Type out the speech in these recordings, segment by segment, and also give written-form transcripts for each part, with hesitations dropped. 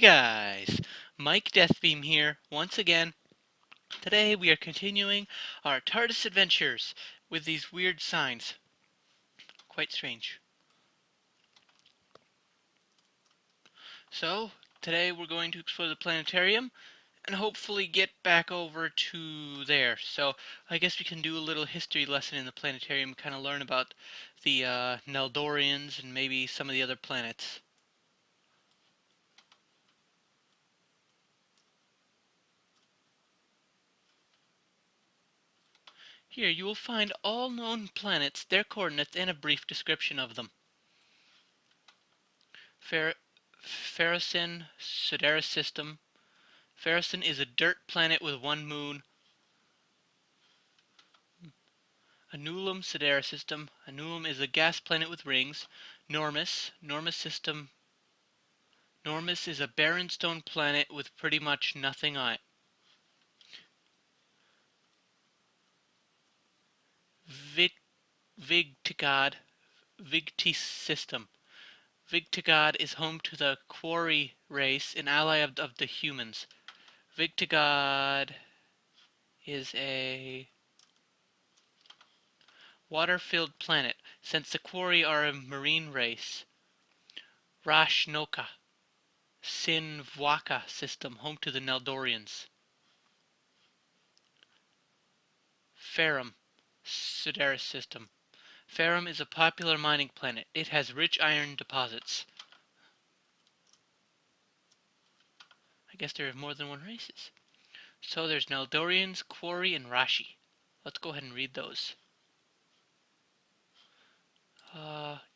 guys, Mike Deathbeam here once again. Today we are continuing our Tardis adventures with these weird signs. Quite strange. So, today we're going to explore the planetarium and hopefully get back over to there. So, I guess we can do a little history lesson in the planetarium, kind of learn about the Neldorians and maybe some of the other planets. Here you will find all known planets, their coordinates, and a brief description of them. Pharosin Sodera system. Pharosin is a dirt planet with one moon. Annulum Sodera system. Annulum is a gas planet with rings. Normus system. Normus is a barren stone planet with pretty much nothing on it. Vigtigad. Vigtis system. Vigtigad is home to the Quarry race, an ally of the humans. Vigtigad is a water-filled planet, since the Quarry are a marine race. Rashnoka, Sinvwaka system, home to the Neldorians. Ferrum, Sideris system. Ferrum is a popular mining planet. It has rich iron deposits. I guess there are more than one races. So there's Neldorians, Quarry, and Rashi. Let's go ahead and read those.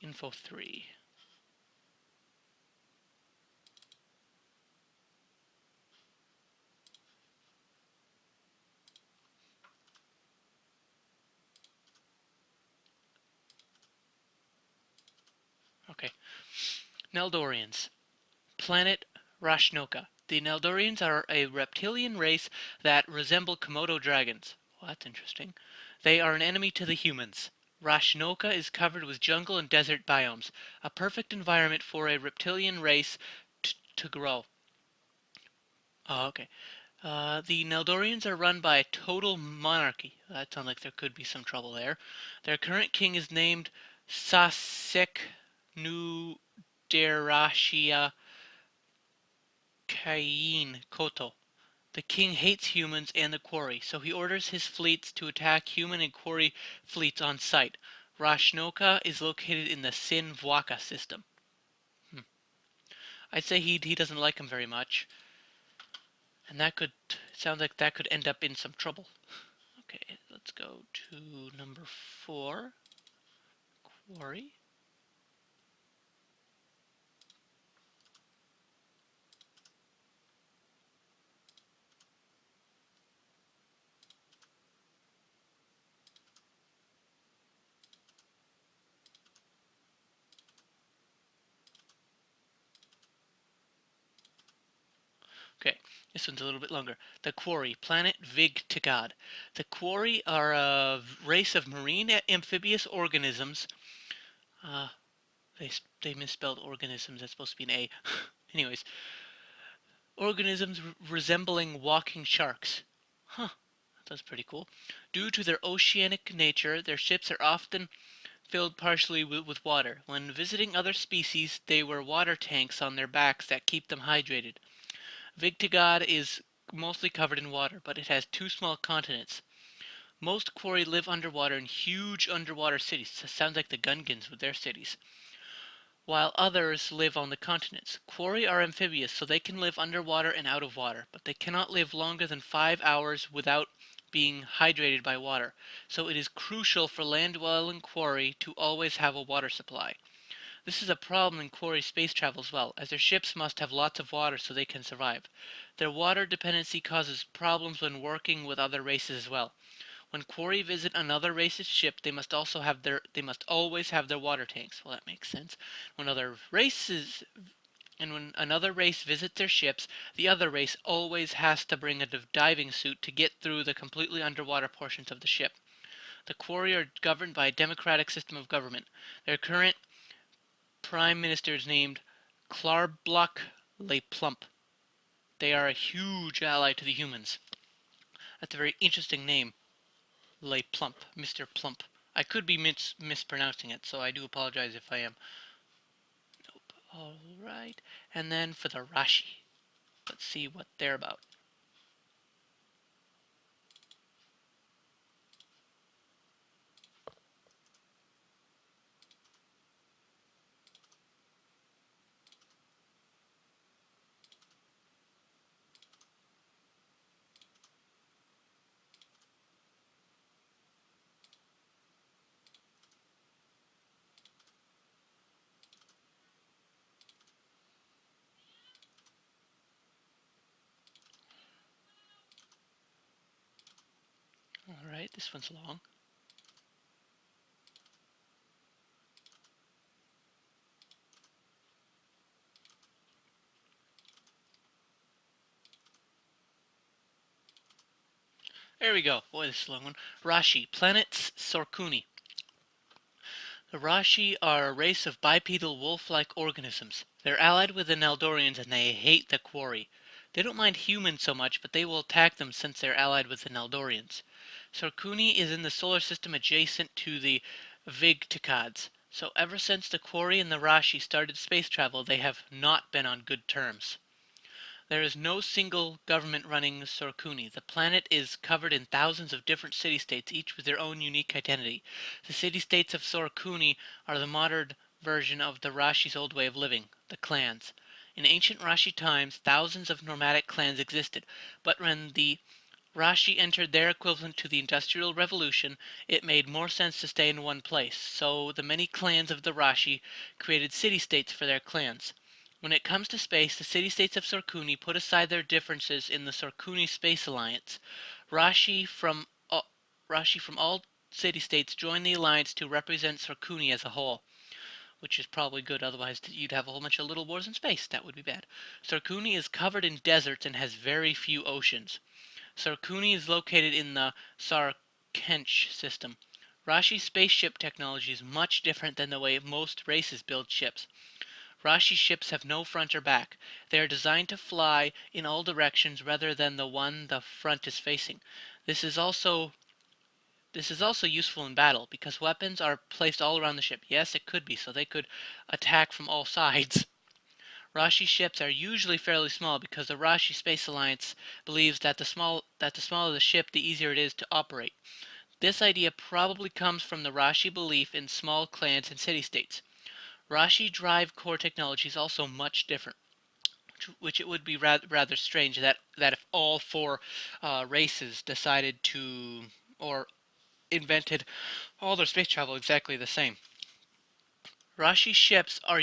Info 3. Okay. Neldorians. Planet Rashnoka. The Neldorians are a reptilian race that resemble Komodo dragons. Well, that's interesting. They are an enemy to the humans. Rashnoka is covered with jungle and desert biomes, a perfect environment for a reptilian race to grow. Okay. The Neldorians are run by a total monarchy. That sounds like there could be some trouble there. Their current king is named Sasek Nu Derashia Kain Koto. The king hates humans and the Quarry, so he orders his fleets to attack human and Quarry fleets on sight. Rashnoka is located in the Sinvwaka system. I'd say he doesn't like him very much, and that could sounds like that could end up in some trouble. Okay, let's go to number 4, Quarry. Okay, this one's a little bit longer. The Quarry, planet Vigtigad. The Quarry are a race of marine amphibious organisms. Uh, they misspelled organisms. That's supposed to be an A. Anyways, organisms resembling walking sharks. Huh, that's pretty cool. Due to their oceanic nature, their ships are often filled partially with water. When visiting other species, they wear water tanks on their backs that keep them hydrated. Vigtigad is mostly covered in water, but it has 2 small continents. Most Quarry live underwater in huge underwater cities. So sounds like the Gungans with their cities. While others live on the continents. Quarry are amphibious, so they can live underwater and out of water, but they cannot live longer than 5 hours without being hydrated by water. So it is crucial for land-dwelling Quarry to always have a water supply. This is a problem in Quarry space travel as well, as their ships must have lots of water so they can survive. Their water dependency causes problems when working with other races as well. When Quarry visit another race's ship, they must always have their water tanks. Well, that makes sense. When when another race visits their ships, the other race always has to bring a diving suit to get through the completely underwater portions of the ship. The Quarry are governed by a democratic system of government. Their current Prime Minister is named Clarblok Le Plump. They are a huge ally to the humans. That's a very interesting name. Le Plump, Mr. Plump. I could be mispronouncing it, so I do apologize if I am. Nope. Alright. And then for the Rashi. Let's see what they're about. Alright, this one's long. There we go. Boy, this is a long one. Rashi, planets Sorkuni. The Rashi are a race of bipedal wolf-like organisms. They're allied with the Neldorians and they hate the quarry. They don't mind humans so much, but they will attack them since they're allied with the Neldorians. Sorkuni is in the solar system adjacent to the Vigticads, so ever since the quarry and the Rashi started space travel, they have not been on good terms. There is no single government running Sorkuni. The planet is covered in thousands of different city-states, each with their own unique identity. The city-states of Sorkuni are the modern version of the Rashi's old way of living, the clans. In ancient Rashi times, thousands of nomadic clans existed, but when the Rashi entered their equivalent to the Industrial Revolution, it made more sense to stay in one place, so the many clans of the Rashi created city-states for their clans. When it comes to space, the city-states of Sorkuni put aside their differences in the Sorkuni Space Alliance. Rashi from all city-states joined the alliance to represent Sorkuni as a whole, which is probably good, otherwise you'd have a whole bunch of little wars in space. That would be bad. Sorkuni is covered in deserts and has very few oceans. Sorkuni is located in the Sarkench system. Rashi's spaceship technology is much different than the way most races build ships. Rashi ships have no front or back. They are designed to fly in all directions rather than the one the front is facing. This is also useful in battle because weapons are placed all around the ship. Yes, it could be, so they could attack from all sides. Rashi ships are usually fairly small because the Rashi Space Alliance believes that the smaller the ship, the easier it is to operate. This idea probably comes from the Rashi belief in small clans and city-states. Rashi drive core technology is also much different, which it would be rather strange that if all four races decided to or invented all their space travel exactly the same. Rashi ships are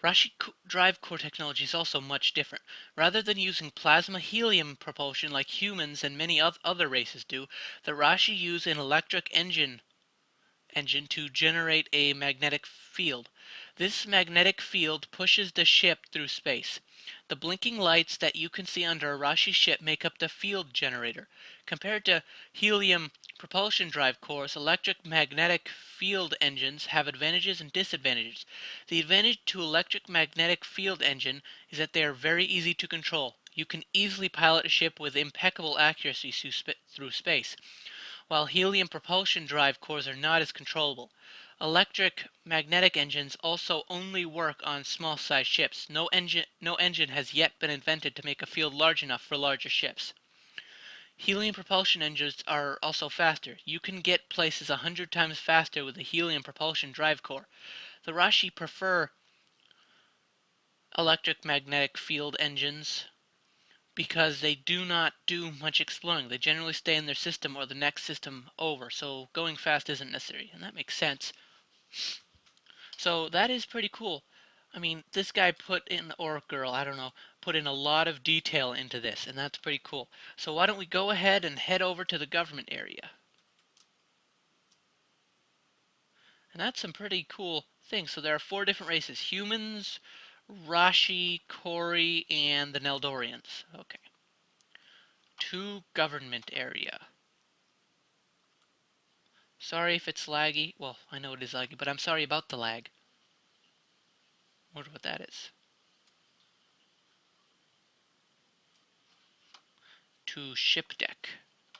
Rashi drive core technology is also much different. Rather than using plasma helium propulsion like humans and many other races do, the Rashi use an electric engine to generate a magnetic field. This magnetic field pushes the ship through space. The blinking lights that you can see under a Rashi ship make up the field generator. Compared to helium propulsion drive cores, electric magnetic field engines have advantages and disadvantages. The advantage to electric magnetic field engine is that they are very easy to control. You can easily pilot a ship with impeccable accuracy through space, while helium propulsion drive cores are not as controllable. Electric magnetic engines also only work on small-sized ships. No engine has yet been invented to make a field large enough for larger ships. Helium propulsion engines are also faster. You can get places 100 times faster with a helium propulsion drive core. The Rashi prefer electric magnetic field engines because they do not do much exploring. They generally stay in their system or the next system over, so going fast isn't necessary, and that makes sense. So that is pretty cool. I mean, this guy put in, or girl, I don't know, put in a lot of detail into this, and that's pretty cool. So why don't we go ahead and head over to the government area? And that's some pretty cool things. So there are 4 different races: humans, Rashi, Kori, and the Neldorians. Okay. To government area. Sorry if it's laggy. Well, I know it is laggy, but I'm sorry about the lag. Wonder what that is. To ship deck.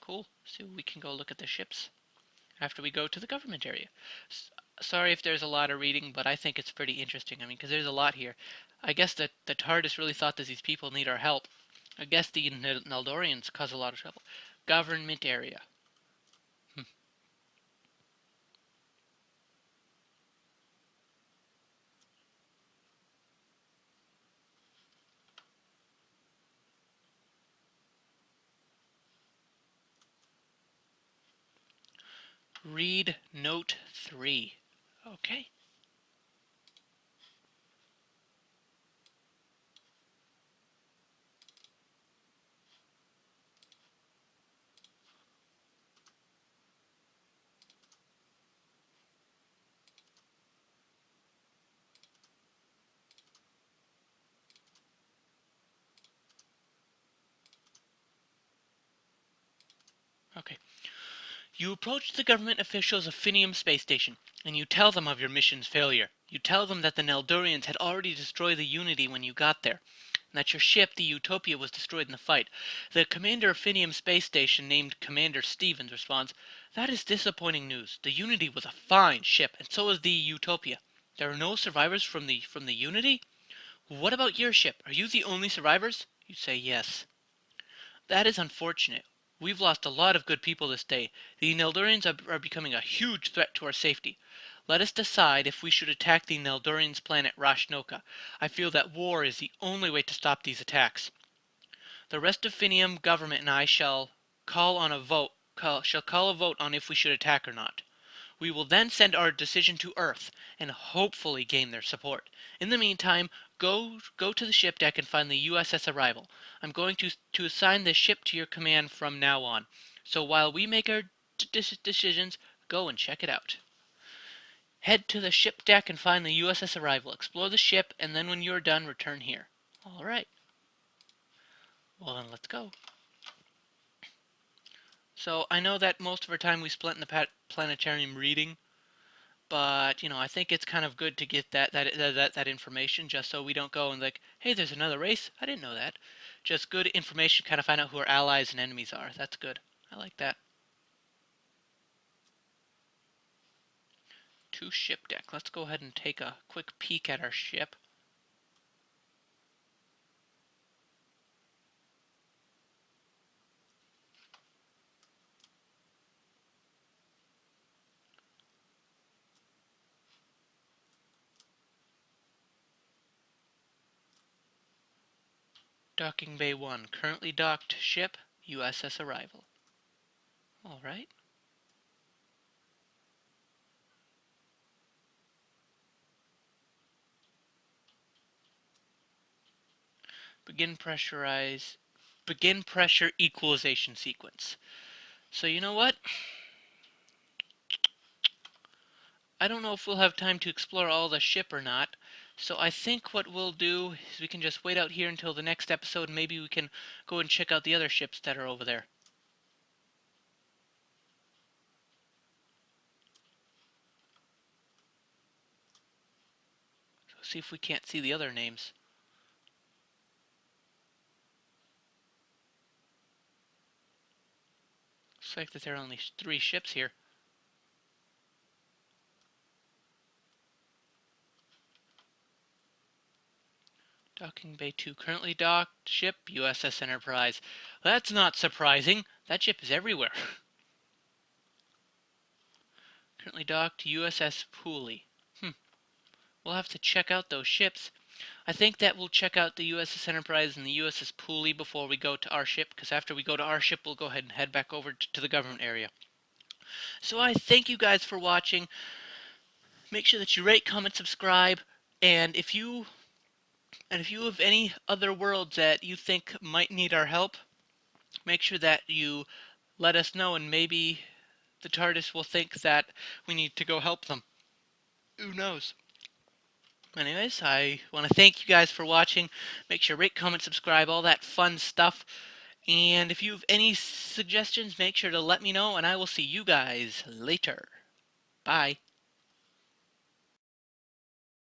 Cool. So we can go look at the ships after we go to the government area. Sorry if there's a lot of reading, but I think it's pretty interesting. I mean, because there's a lot here. I guess that the Tardis really thought that these people need our help. I guess the Neldorians cause a lot of trouble. Government area. Read note 3. Okay. Okay. You approach the government officials of Finium Space Station, and you tell them of your mission's failure. You tell them that the Neldorians had already destroyed the Unity when you got there, and that your ship, the Utopia, was destroyed in the fight. The commander of Finium Space Station, named Commander Stevens, responds, "That is disappointing news. The Unity was a fine ship, and so was the Utopia. There are no survivors from the Unity? What about your ship? Are you the only survivors?" You say yes. "That is unfortunate. We've lost a lot of good people this day. The Neldorians are becoming a huge threat to our safety. Let us decide if we should attack the Neldorians' planet Rashnoka. I feel that war is the only way to stop these attacks. The rest of Finium government and I shall call on a vote shall call a vote on if we should attack or not. We will then send our decision to Earth and hopefully gain their support. In the meantime, go to the ship deck and find the USS Arrival. I'm going to assign this ship to your command from now on. So while we make our decisions, go and check it out. Head to the ship deck and find the USS Arrival. Explore the ship, and then when you're done, return here." All right. Well, then let's go. So I know that most of our time we spent in the planetarium reading, but I think it's kind of good to get that information, just so we don't go and like, hey, there's another race. I didn't know that. Just good information, kind of find out who our allies and enemies are. That's good. I like that. To ship deck. Let's go ahead and take a quick peek at our ship. Docking Bay 1. Currently docked ship, USS Arrival. Alright. Begin pressure equalization sequence. So you know what? I don't know if we'll have time to explore all the ship or not. So I think what we'll do is we can just wait out here until the next episode, and maybe we can go and check out the other ships that are over there. So see if we can't see the other names. Looks like that there are only 3 ships here. Docking Bay 2. Currently docked ship, USS Enterprise. That's not surprising. That ship is everywhere. Currently docked USS Pooley. We'll have to check out those ships. I think that we'll check out the USS Enterprise and the USS Pooley before we go to our ship, because after we go to our ship, we'll go ahead and head back over to the government area. So I thank you guys for watching. Make sure that you rate, comment, subscribe, and if you have any other worlds that you think might need our help, make sure that you let us know, and maybe the TARDIS will think that we need to go help them. Who knows? Anyways, I want to thank you guys for watching. Make sure rate, comment, subscribe, all that fun stuff. And if you have any suggestions, make sure to let me know, and I will see you guys later. Bye.